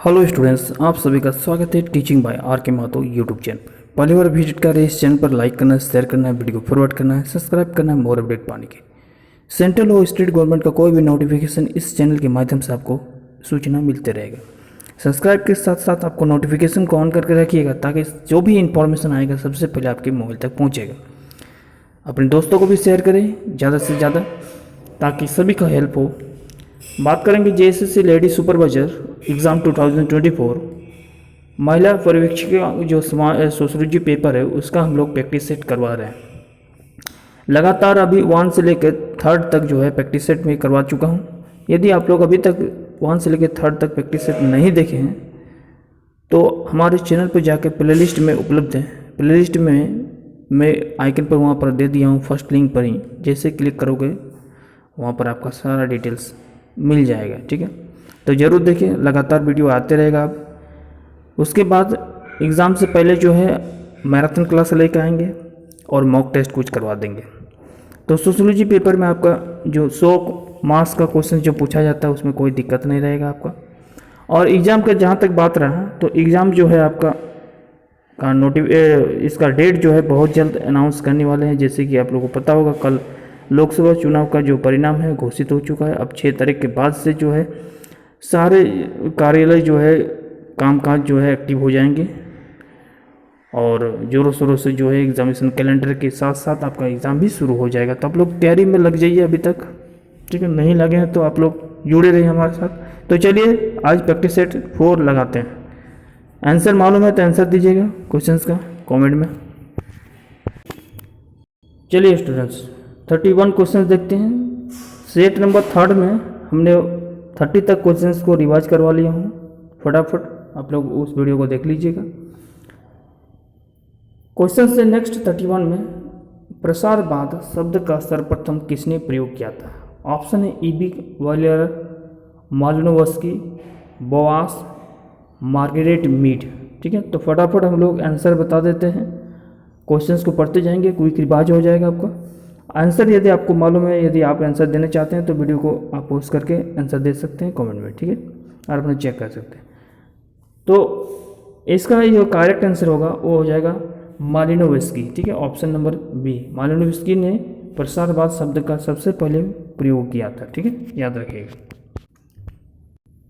Hello students, आप सभी का स्वागत है टीचिंग बाय आर के मातो यूट्यूब चैनल पर। पहली बार विजिट कर रहे इस चैनल पर लाइक करना है, शेयर करना है, वीडियो को फॉरवर्ड करना है, सब्सक्राइब करना है मोर अपडेट पाने के। सेंट्रल और स्टेट गवर्नमेंट का कोई भी नोटिफिकेशन इस चैनल के माध्यम से आपको सूचना मिलते रहेगा। सब्सक्राइब के साथ साथ आपको नोटिफिकेशन को ऑन करके रखिएगा ताकि जो भी इंफॉर्मेशन आएगा सबसे पहले आपके मोबाइल तक पहुँचेगा। अपने दोस्तों को भी शेयर करें ज़्यादा से ज़्यादा ताकि सभी का हेल्प हो। बात करेंगे जेएसएससी लेडी सुपरवाइजर एग्ज़ाम 2024 महिला पर्यवेक्षिका जो सोशोलॉजी पेपर है उसका हम लोग प्रैक्टिस सेट करवा रहे हैं। लगातार अभी 1 से लेकर 3rd तक जो है प्रैक्टिस सेट में करवा चुका हूँ। यदि आप लोग अभी तक 1 से लेकर 3rd तक प्रैक्टिस सेट नहीं देखे हैं तो हमारे चैनल पर जाकर प्लेलिस्ट में उपलब्ध है। प्लेलिस्ट में मैं आइकन पर वहाँ पर दे दिया हूँ, फर्स्ट लिंक पर ही जैसे क्लिक करोगे वहाँ पर आपका सारा डिटेल्स मिल जाएगा। ठीक है, तो ज़रूर देखिए, लगातार वीडियो आते रहेगा। आप उसके बाद एग्ज़ाम से पहले जो है मैराथन क्लास लेकर आएंगे और मॉक टेस्ट कुछ करवा देंगे। तो सोशोलॉजी पेपर में आपका जो 100 मार्क्स का क्वेश्चन जो पूछा जाता है उसमें कोई दिक्कत नहीं रहेगा आपका। और एग्ज़ाम का जहाँ तक बात रहा तो एग्ज़ाम जो है आपका इसका डेट जो है बहुत जल्द अनाउंस करने वाले हैं। जैसे कि आप लोगों को पता होगा कल लोकसभा चुनाव का जो परिणाम है घोषित हो चुका है। अब 6 तारीख के बाद से जो है सारे कार्यालय जो है कामकाज जो है एक्टिव हो जाएंगे और ज़ोरों शोरों से जो है एग्जामिनेशन कैलेंडर के साथ साथ आपका एग्ज़ाम भी शुरू हो जाएगा। तो आप लोग तैयारी में लग जाइए अभी तक। ठीक है, नहीं लगे हैं तो आप लोग जुड़े रहिए हमारे साथ। तो चलिए आज प्रैक्टिस सेट 4 लगाते हैं। आंसर मालूम है तो आंसर दीजिएगा क्वेश्चंस का कमेंट में। चलिए स्टूडेंट्स 31 क्वेश्चंस देखते हैं। सेट नंबर 3rd में हमने 30 तक क्वेश्चंस को रिवाइज करवा लिया हूँ। फटाफट आप लोग उस वीडियो को देख लीजिएगा। क्वेश्चन से नेक्स्ट 31 में प्रसारवाद शब्द का सर्वप्रथम किसने प्रयोग किया था? ऑप्शन है EB warrior, Malinowski, Boaz, Margaret Mead. ठीक है, तो फटाफट हम लोग आंसर बता देते हैं। क्वेश्चंस को पढ़ते जाएंगे, क्विक रिवाइज हो जाएगा आपका। आंसर यदि आपको मालूम है, यदि आप आंसर देना चाहते हैं तो वीडियो को आप पोस्ट करके आंसर दे सकते हैं कमेंट में। ठीक है, और अपना चेक कर सकते हैं। तो इसका जो करेक्ट आंसर होगा वो हो जाएगा मालिनोवस्की। ठीक है, ऑप्शन नंबर बी। मालिनोवस्की ने प्रसारवाद शब्द का सबसे पहले प्रयोग किया था। ठीक है, याद रखिएगा।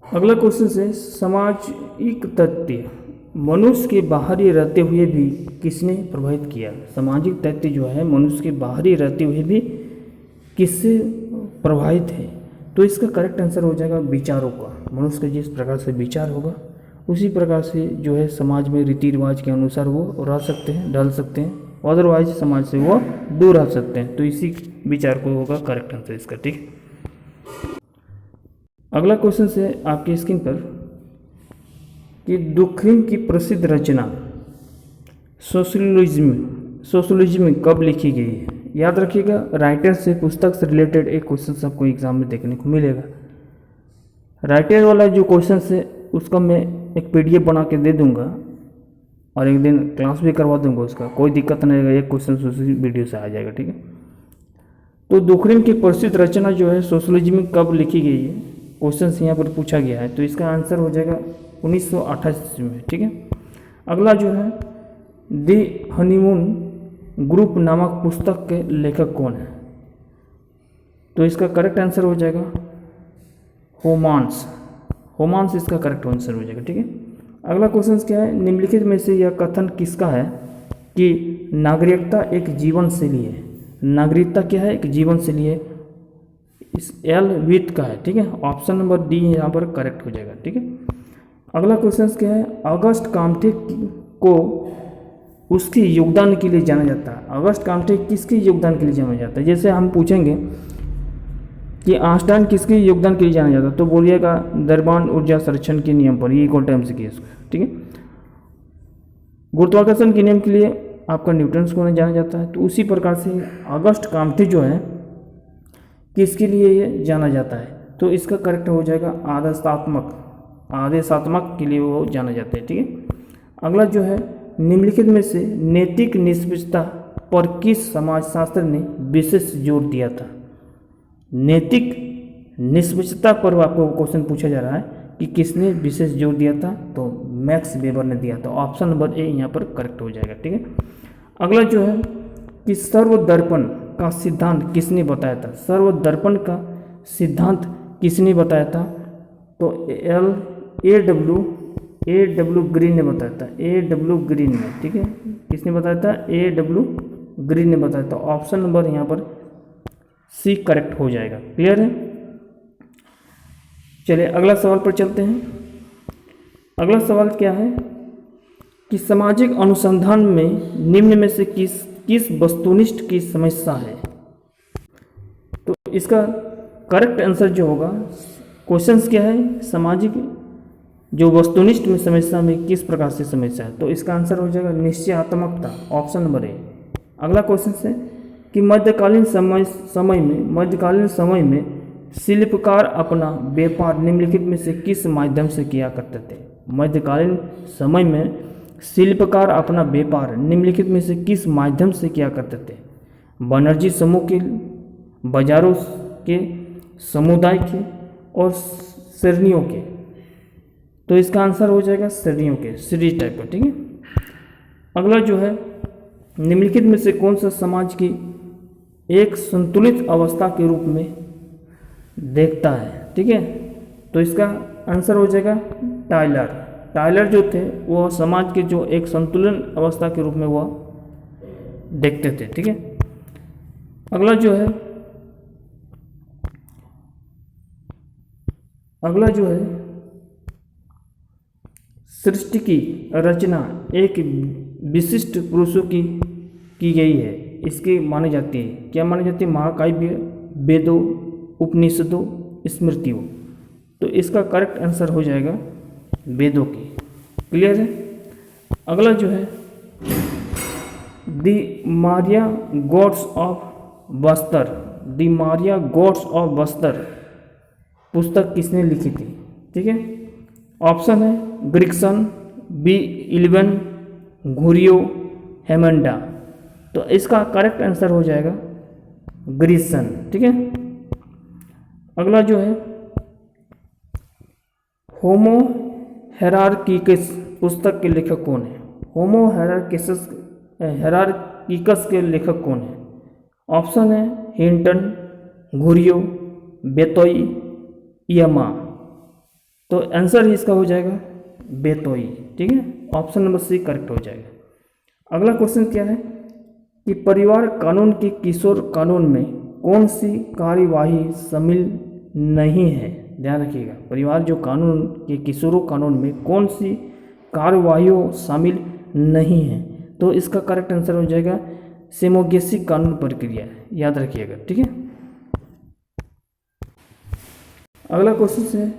अगला क्वेश्चन है सामाजिक तथ्य मनुष्य के बाहरी रहते हुए भी किसने प्रभावित किया? सामाजिक तथ्य जो है मनुष्य के बाहरी रहते हुए भी किससे प्रभावित है? तो इसका करेक्ट आंसर हो जाएगा विचारों का। मनुष्य का जिस प्रकार से विचार होगा उसी प्रकार से जो है समाज में रीति रिवाज के अनुसार वो रह सकते हैं, ढल सकते हैं, अदरवाइज समाज से वो दूर रह सकते हैं। तो इसी विचार को होगा करेक्ट आंसर इसका। ठीक, अगला क्वेश्चन है आपकी स्क्रीन पर कि डुखरिन की प्रसिद्ध रचना सोशलिज्म में कब लिखी गई है? याद रखिएगा, राइटर से पुस्तक से रिलेटेड एक क्वेश्चन आपको एग्जाम में देखने को मिलेगा। राइटर वाला जो क्वेश्चन है उसका मैं एक PDF बना के दे दूंगा और एक दिन क्लास भी करवा दूंगा। उसका कोई दिक्कत नहीं रहेगा, एक क्वेश्चन उसी वीडियो से आ जाएगा। ठीक है, तो डुखरिन की प्रसिद्ध रचना जो है सोशलिज्म में कब लिखी गई है क्वेश्चन यहाँ पर पूछा गया है। तो इसका आंसर हो जाएगा 1928 में। ठीक है, अगला जो है दी हनीमून ग्रुप नामक पुस्तक के लेखक कौन है? तो इसका करेक्ट आंसर हो जाएगा होमांस इसका करेक्ट आंसर हो जाएगा। ठीक है, अगला क्वेश्चन क्या है? निम्नलिखित में से यह कथन किसका है कि नागरिकता एक जीवन शैली है? नागरिकता क्या है? एक जीवन शैली है। इस एल विथ का है। ठीक है, ऑप्शन नंबर डी यहाँ पर करेक्ट हो जाएगा। ठीक है, अगला क्वेश्चन क्या है? अगस्ट काम्टे को उसके योगदान के लिए जाना जाता है। अगस्ट काम्टे किसके योगदान के लिए जाना जाता है? जैसे हम पूछेंगे कि आइंस्टाइन किसके योगदान के लिए जाना जाता है तो बोलिएगा द्रव्यमान ऊर्जा संरक्षण के नियम पर। ये इक्वल टाइम से किया इसको। ठीक है, गुरुत्वाकर्षण के नियम के लिए आपका न्यूटन को जाना जाता है। तो उसी प्रकार से अगस्ट काम्टे जो है किसके लिए ये जाना जाता है? तो इसका करेक्ट हो जाएगा आदेशात्मक के लिए वो जाना जाता है। ठीक है, अगला जो है निम्नलिखित में से नैतिक निष्पक्षता पर किस समाजशास्त्र ने विशेष जोर दिया था? नैतिक निष्पक्षता पर आपको क्वेश्चन पूछा जा रहा है कि किसने विशेष जोर दिया था, तो मैक्स वेबर ने दिया था। ऑप्शन नंबर ए यहाँ पर करेक्ट हो जाएगा। ठीक है, अगला जो है कि सर्वदर्पण का सिद्धांत किसने बताया था। सर्वदर्पण का सिद्धांत किसने बताया था, तो ए डब्ल्यू ग्रीन ने बताया था। ए डब्ल्यू ग्रीन ने, ठीक है, किसने बताया था, ए डब्ल्यू ग्रीन ने बताया था। ऑप्शन नंबर यहाँ पर सी करेक्ट हो जाएगा। क्लियर है। चलिए अगला सवाल पर चलते हैं। अगला सवाल क्या है कि सामाजिक अनुसंधान में निम्न में से किस वस्तुनिष्ठ की समस्या है। तो इसका करेक्ट आंसर जो होगा, क्वेश्चंस क्या है, सामाजिक जो वस्तुनिष्ठ में समस्या में किस प्रकार से समस्या है, तो इसका आंसर हो जाएगा निश्चयात्मकता। Option number A. अगला क्वेश्चन है कि मध्यकालीन समय में शिल्पकार अपना व्यापार निम्नलिखित में से किस माध्यम से किया करते थे। मध्यकालीन समय में शिल्पकार अपना व्यापार निम्नलिखित में से किस माध्यम से किया करते थे। बनर्जी समूह के, बाजारों के, समुदाय के और श्रेणियों के। तो इसका आंसर हो जाएगा श्रेणियों के, सीरीज टाइप का। ठीक है, अगला जो है निम्नलिखित में से कौन सा समाज की एक संतुलित अवस्था के रूप में देखता है। ठीक है, तो इसका आंसर हो जाएगा टायलर। टायलर जो थे वो समाज के जो एक संतुलन अवस्था के रूप में वह देखते थे। ठीक है, अगला जो है सृष्टि की रचना एक विशिष्ट पुरुषों की गई है, इसकी मानी जाती है। क्या मानी जाती है, महाकाव्य, वेदों, उपनिषदों, स्मृतियों। तो इसका करेक्ट आंसर हो जाएगा वेदों की। क्लियर है। अगला जो है the Maria God's of Bastar, the Maria God's of Bastar पुस्तक किसने लिखी थी। ठीक है, ऑप्शन है ग्रिक्सन, बी इल्वन, घुरियो, हेमंडा। तो इसका करेक्ट आंसर हो जाएगा ग्रिक्सन। ठीक है, अगला जो है होमो हेरार्किकस पुस्तक के लेखक कौन है। होमो हेरार्किकस के लेखक कौन है। ऑप्शन है हिंटन, घुरियो, बेतोई, यमा। तो आंसर ही इसका हो जाएगा बेतोई। ठीक है, ऑप्शन नंबर सी करेक्ट हो जाएगा। अगला क्वेश्चन क्या है कि परिवार कानून के किशोर कानून में कौन सी कार्यवाही शामिल नहीं है। ध्यान रखिएगा, परिवार जो कानून के किशोरों कानून में कौन सी कार्यवाहियों शामिल नहीं है, तो इसका करेक्ट आंसर हो जाएगा सेमोगेसी कानून प्रक्रिया। याद रखिएगा। ठीक है, अगला क्वेश्चन है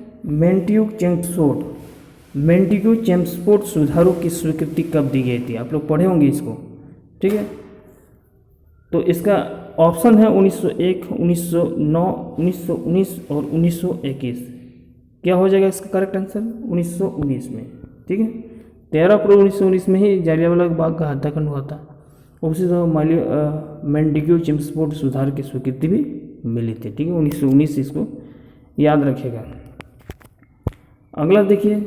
मेंटिग्यू चेम्सफोर्ड सुधारों की स्वीकृति कब दी गई थी। आप लोग पढ़े होंगे इसको। ठीक है, तो इसका ऑप्शन है 1901, 1909, 1919 और 1921। क्या हो जाएगा इसका करेक्ट आंसर 1919 में। ठीक है, 13 अप्रैल 1919 में ही जालियांवाला बाग का हत्याकांड हुआ था। उसी समय मेंटिग्यू चेम्सफोर्ड सुधार की स्वीकृति भी मिली थी। ठीक है, 1919 इसको याद रखिएगा। अगला देखिए,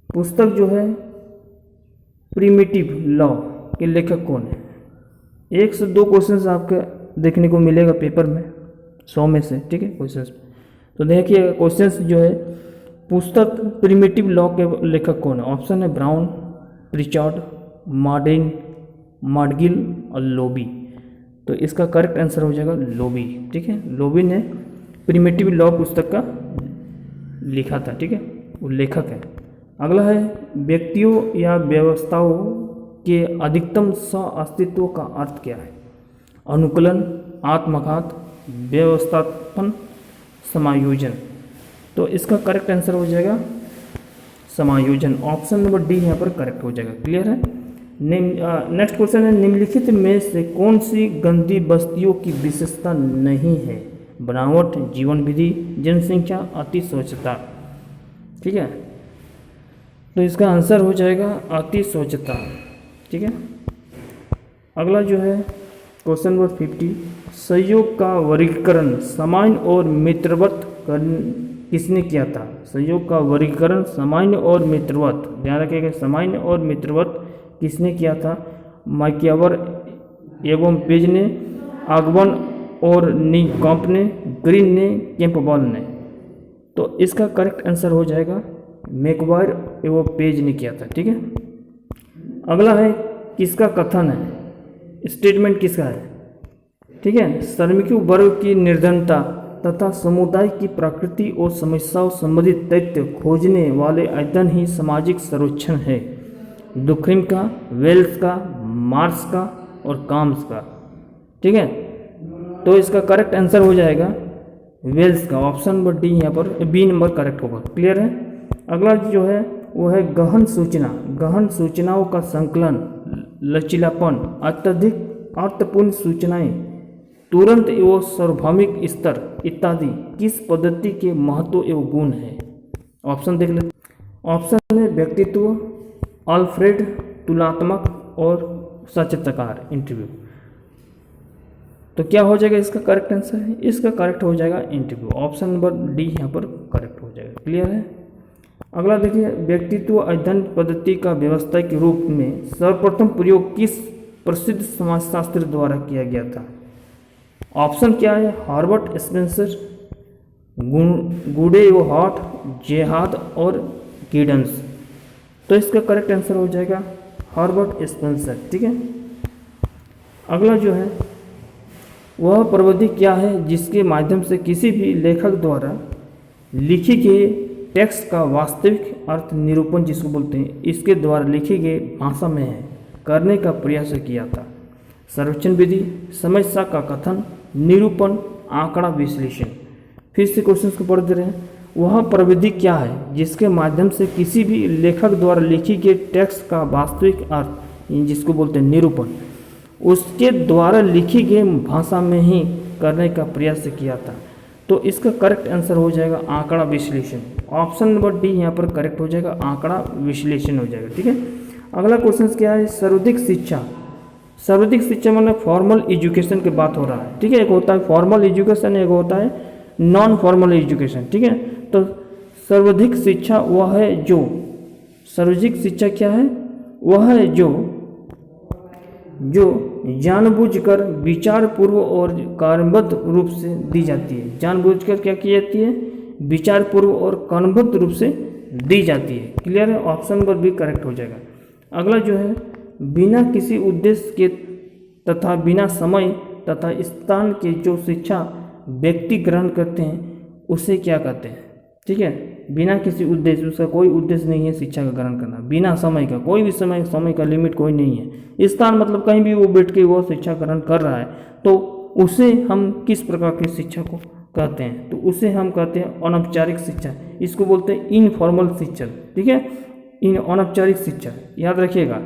पुस्तक जो है प्रिमिटिव लॉ के लेखक कौन है। 1 से 2 क्वेश्चंस आपके देखने को मिलेगा पेपर में 100 में से। ठीक है, क्वेश्चंस तो देखिए क्वेश्चंस जो है पुस्तक प्रिमिटिव लॉ के लेखक कौन है। ऑप्शन है ब्राउन, प्रिचॉर्ड, मार्डिगिल और लोबी। तो इसका करेक्ट आंसर हो जाएगा लोबी। ठीक है, लोबी ने प्रिमिटिव लॉ पुस्तक का लिखा था। ठीक है, वो लेखक है। अगला है व्यक्तियों या व्यवस्थाओं के अधिकतम सह अस्तित्व का अर्थ क्या है। अनुकूलन, आत्मघात, व्यवस्थापन, समायोजन। तो इसका करेक्ट आंसर हो जाएगा समायोजन। ऑप्शन नंबर डी यहाँ पर करेक्ट हो जाएगा। क्लियर है। नेक्स्ट क्वेश्चन है निम्नलिखित में से कौन सी गंदी बस्तियों की विशेषता नहीं है। बनावट, जीवन विधि, जनसंख्या, अति स्वच्छता। ठीक है, तो इसका आंसर हो जाएगा अति स्वच्छता। ठीक है, अगला जो है क्वेश्चन नंबर 50 सहयोग का वर्गीकरण सामान्य और मित्रवत किसने किया था? संयोग का वर्गीकरण सामान्य और मित्रवत, ध्यान रखिएगा, सामान्य और मित्रवत किसने किया था? मैक्यावर एवं पेज ने, आगबन और नीकॉम्प ने, ग्रीन ने, कैंपबेल ने। तो इसका करेक्ट आंसर हो जाएगा मैक्वायर एवं पेज ने किया था। ठीक है, अगला है किसका कथन है, स्टेटमेंट किसका है? ठीक है, श्रमिकों वर्ग की निर्धनता तथा समुदाय की प्रकृति और समस्याओं संबंधित तथ्य खोजने वाले अध्ययन ही सामाजिक सर्वेक्षण है। दुखरिम का, वेल्स का, मार्क्स का और काम्स का। ठीक है, तो इसका करेक्ट आंसर हो जाएगा वेल्स का, ऑप्शन नंबर डी यहाँ पर बी नंबर करेक्ट होगा। क्लियर है? अगला जो है वो है गहन सूचना, गहन सूचनाओं का संकलन, लचीलापन, अत्यधिक अर्थपूर्ण सूचनाएं, तुरंत एवं सार्वभौमिक स्तर इत्यादि किस पद्धति के महत्व एवं गुण है? ऑप्शन देख लेते। ऑप्शन है व्यक्तित्व, अल्फ्रेड, तुलनात्मक और साक्षात्कार, इंटरव्यू। तो क्या हो जाएगा इसका करेक्ट आंसर है? इसका करेक्ट हो जाएगा इंटरव्यू, ऑप्शन नंबर डी यहाँ पर करेक्ट हो जाएगा। क्लियर है? अगला देखिए, व्यक्तित्व अध्ययन पद्धति का व्यवस्था के रूप में सर्वप्रथम प्रयोग किस प्रसिद्ध समाजशास्त्री द्वारा किया गया था? ऑप्शन क्या है? हार्बर्ट स्पेंसर, गुडे व हॉट, जेहाद और गिडन्स। तो इसका करेक्ट आंसर हो जाएगा हार्बर्ट स्पेंसर। ठीक है, अगला जो है वह प्रविधि क्या है जिसके माध्यम से किसी भी लेखक द्वारा लिखी गई टेक्स्ट का वास्तविक अर्थ निरूपण, जिसको बोलते हैं, इसके द्वारा लिखी गई भाषा में है करने का प्रयास किया था? सर्वेक्षण विधि, समस्या का कथन, निरूपण, आंकड़ा विश्लेषण। फिर से क्वेश्चन को पढ़ दे रहे हैं। वह प्रविधि क्या है जिसके माध्यम से किसी भी लेखक द्वारा लिखी गई टेक्स्ट का वास्तविक अर्थ, जिसको बोलते हैं निरूपण, उसके द्वारा लिखी गई भाषा में ही करने का प्रयास किया था? तो इसका करेक्ट आंसर हो जाएगा आंकड़ा विश्लेषण, ऑप्शन नंबर डी यहाँ पर करेक्ट हो जाएगा, आंकड़ा विश्लेषण हो जाएगा। ठीक है, अगला क्वेश्चन क्या है? सर्वाधिक शिक्षा, सर्वाधिक शिक्षा मतलब फॉर्मल एजुकेशन की बात हो रहा है। ठीक है, एक होता है फॉर्मल एजुकेशन, एक होता है नॉन फॉर्मल एजुकेशन। ठीक है, तो सर्वाधिक शिक्षा वह है जो, सर्वाधिक शिक्षा क्या है? वह है जो जानबूझकर, विचारपूर्व और कारणबद्ध रूप से दी जाती है। जानबूझकर क्या की जाती है? विचारपूर्व और कारणबद्ध रूप से दी जाती है। क्लियर है? ऑप्शन नंबर बी करेक्ट हो जाएगा। अगला जो है बिना किसी उद्देश्य के तथा बिना समय तथा स्थान के जो शिक्षा व्यक्ति ग्रहण करते हैं उसे क्या कहते हैं? ठीक है, बिना किसी उद्देश्य, उसका कोई उद्देश्य नहीं है शिक्षा का ग्रहण करना, बिना समय का, कोई भी समय का लिमिट कोई नहीं है। स्थान मतलब कहीं भी वो बैठ के वो शिक्षा ग्रहण कर रहा है, तो उसे हम किस प्रकार की शिक्षा को कहते हैं? तो उसे हम कहते हैं अनौपचारिक शिक्षा, इसको बोलते हैं इनफॉर्मल शिक्षा। ठीक है, अनौपचारिक शिक्षा याद रखिएगा।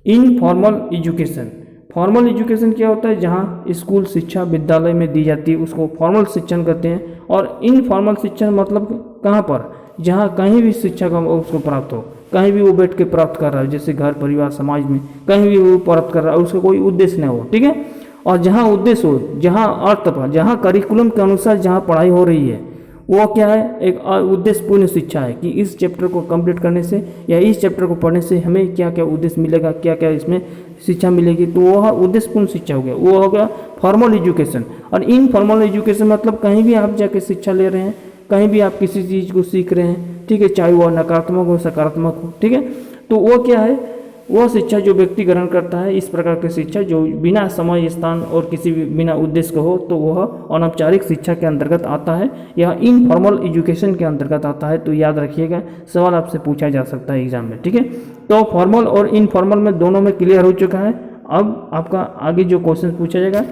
इनफॉर्मल एजुकेशन, फॉर्मल एजुकेशन क्या होता है? जहाँ स्कूल शिक्षा विद्यालय में दी जाती है उसको फॉर्मल शिक्षण कहते हैं। और इनफॉर्मल शिक्षण मतलब कहाँ पर? जहाँ कहीं भी शिक्षा का उसको प्राप्त हो, कहीं भी वो बैठ के प्राप्त कर रहा है, जैसे घर परिवार समाज में कहीं भी वो प्राप्त कर रहा है, उसका कोई उद्देश्य न हो। ठीक है, और जहाँ उद्देश्य हो, जहाँ अर्थ पर, जहाँ करिकुलम के अनुसार जहाँ पढ़ाई हो रही है, वो क्या है? एक उद्देश्यपूर्ण शिक्षा है कि इस चैप्टर को कंप्लीट करने से या इस चैप्टर को पढ़ने से हमें क्या क्या उद्देश्य मिलेगा, क्या क्या इसमें शिक्षा मिलेगी, तो वह उद्देश्यपूर्ण शिक्षा हो गया, वो होगा फॉर्मल एजुकेशन। और इनफॉर्मल एजुकेशन मतलब कहीं भी आप जाके शिक्षा ले रहे हैं, कहीं भी आप किसी चीज़ को सीख रहे हैं। ठीक है, चाहे वह नकारात्मक हो सकारात्मक हो। ठीक है, तो वो क्या है? वह शिक्षा जो व्यक्ति ग्रहण करता है, इस प्रकार की शिक्षा जो बिना समय स्थान और किसी भी बिना उद्देश्य का हो, तो वह अनौपचारिक शिक्षा के अंतर्गत आता है या इनफॉर्मल एजुकेशन के अंतर्गत आता है। तो याद रखिएगा, सवाल आपसे पूछा जा सकता है एग्जाम में। ठीक है, तो फॉर्मल और इनफॉर्मल में दोनों में क्लियर हो चुका है। अब आपका आगे जो क्वेश्चन पूछा जाएगा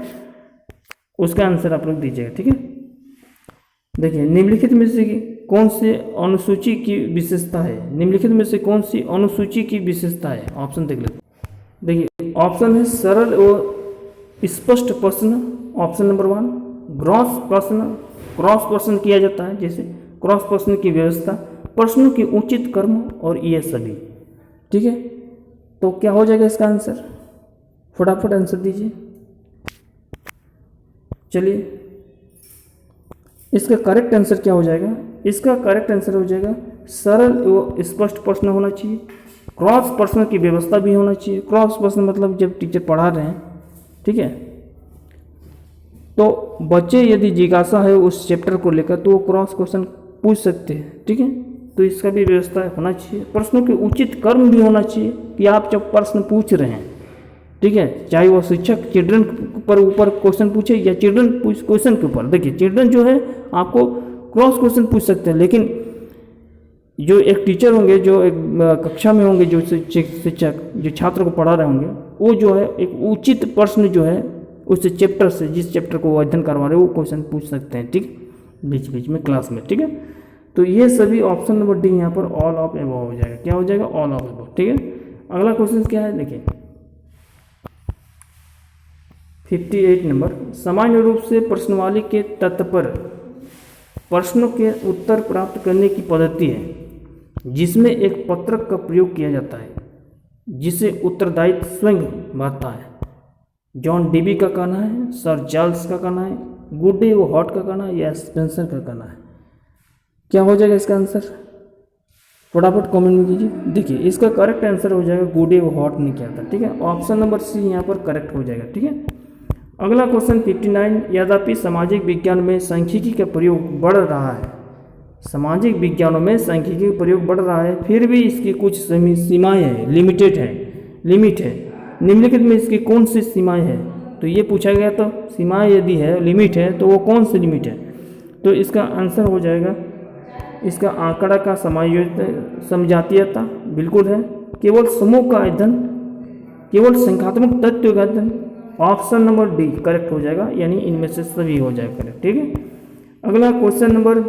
उसका आंसर आप लोग दीजिएगा। ठीक है, देखिए निम्नलिखित में से कौन से अनुसूची की विशेषता है? निम्नलिखित में से कौन सी अनुसूची की विशेषता है? ऑप्शन देख लेते। देखिए ऑप्शन है सरल और स्पष्ट प्रश्न, ऑप्शन नंबर 1। क्रॉस प्रश्न किया जाता है, जैसे क्रॉस प्रश्न की व्यवस्था, प्रश्नों के उचित क्रम और ये सभी। ठीक है, तो क्या हो जाएगा इसका आंसर? फटाफट आंसर दीजिए। चलिए, इसका करेक्ट आंसर क्या हो जाएगा? इसका करेक्ट आंसर हो जाएगा सरल एवं स्पष्ट प्रश्न होना चाहिए। क्रॉस प्रश्न की व्यवस्था भी होना चाहिए। क्रॉस प्रश्न मतलब जब टीचर पढ़ा रहे हैं, ठीक है, तो बच्चे यदि जिज्ञासा है उस चैप्टर को लेकर तो वो क्रॉस क्वेश्चन पूछ सकते हैं, ठीक है। तो इसका भी व्यवस्था होना चाहिए। प्रश्नों के उचित कर्म भी होना चाहिए कि आप जब प्रश्न पूछ रहे हैं, ठीक है, चाहे वो शिक्षक चिल्ड्रन पर ऊपर क्वेश्चन पूछे या चिल्ड्रन क्वेश्चन के ऊपर। देखिए चिल्ड्रन जो है आपको क्रॉस क्वेश्चन पूछ सकते हैं, लेकिन जो एक टीचर होंगे, जो एक कक्षा में होंगे, जो शिक्षक जो छात्र को पढ़ा रहे होंगे, वो जो है एक उचित प्रश्न जो है उस चैप्टर से, जिस चैप्टर को वो अध्ययन करवा रहे हैं, वो क्वेश्चन पूछ सकते हैं, ठीक, बीच बीच में क्लास में, ठीक है। तो ये सभी ऑप्शन नंबर डी यहाँ पर ऑल ऑफ एबव हो जाएगा। क्या हो जाएगा? ऑल ऑफ एबव, ठीक है। अगला क्वेश्चन क्या है देखिए 58 नंबर, सामान्य रूप से प्रश्नावली के तत्पर प्रश्नों के उत्तर प्राप्त करने की पद्धति है जिसमें एक पत्रक का प्रयोग किया जाता है जिसे उत्तरदायित्व स्वयं भरता है। जॉन डीबी का कहना है, सर चार्ल्स का कहना है, गुडे वो हॉट का कहना है या स्पेंसर का कहना है। क्या हो जाएगा इसका आंसर? फटाफट कमेंट में कीजिए। देखिए इसका करेक्ट आंसर हो जाएगा गुडे वो हॉट ने किया था, ठीक है। ऑप्शन नंबर सी यहाँ पर करेक्ट हो जाएगा, ठीक है। अगला क्वेश्चन 59, यद्यपि सामाजिक विज्ञान में सांख्यिकी का प्रयोग बढ़ रहा है, सामाजिक विज्ञानों में सांख्यिकी का प्रयोग बढ़ रहा है, फिर भी इसकी कुछ सीमाएं हैं, लिमिट है। निम्नलिखित में इसकी कौन सी सीमाएं हैं? तो ये पूछा गया, तो सीमाएं यदि है, लिमिट है, तो वो कौन सी लिमिट है? तो इसका आंसर हो जाएगा, इसका आंकड़ा का समजातीयता बिल्कुल है, केवल समूह का अध्ययन, केवल संख्यात्मक तथ्यों का अध्ययन। ऑप्शन नंबर डी करेक्ट हो जाएगा, यानी इनमें से सभी हो जाएगा करेक्ट, ठीक है। अगला क्वेश्चन नंबर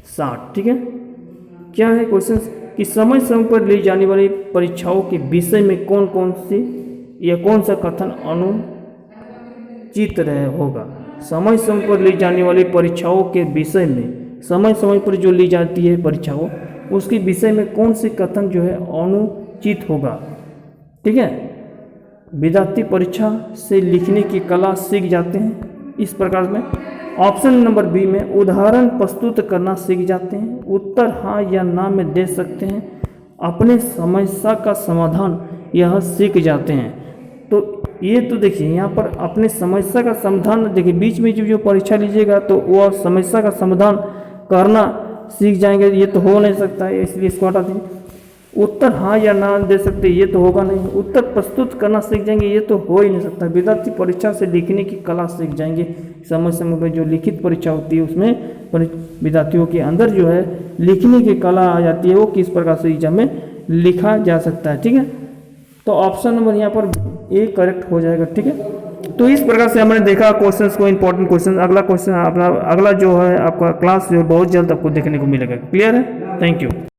60, ठीक है। क्या है क्वेश्चन कि समय समय पर ली जाने वाली परीक्षाओं के विषय में कौन कौन सी या कौन सा कथन अनुचित होगा? समय समय पर ली जाने वाली परीक्षाओं के विषय में, समय समय पर जो ली जाती है परीक्षाओं, उसके विषय में कौन से कथन जो है अनुचित होगा, ठीक है। विद्यार्थी परीक्षा से लिखने की कला सीख जाते हैं, इस प्रकार में। ऑप्शन नंबर बी में उदाहरण प्रस्तुत करना सीख जाते हैं, उत्तर हाँ या ना में दे सकते हैं, अपने समस्या का समाधान यह सीख जाते हैं। तो ये तो देखिए यहाँ पर अपने समस्या का समाधान, देखिए बीच में जो परीक्षा लीजिएगा तो वह समस्या का समाधान करना सीख जाएंगे, ये तो हो नहीं सकता है, इसलिए इसको हटा दीजिए। उत्तर हाँ या ना दे सकते, ये तो होगा नहीं। उत्तर प्रस्तुत करना सीख जाएंगे, ये तो हो ही नहीं सकता। विद्यार्थी परीक्षा से लिखने की कला सीख जाएंगे, समय समय पर जो लिखित परीक्षा होती है उसमें विद्यार्थियों के अंदर जो है लिखने की कला आ जाती है, वो किस प्रकार से एग्जाम में लिखा जा सकता है, ठीक है। तो ऑप्शन नंबर यहाँ पर ए करेक्ट हो जाएगा, ठीक है। तो इस प्रकार से हमने देखा क्वेश्चंस को, इंपॉर्टेंट क्वेश्चन। अगला क्वेश्चन अपना अगला जो है आपका क्लास जो है बहुत जल्द आपको देखने को मिलेगा। क्लियर है? Thank you.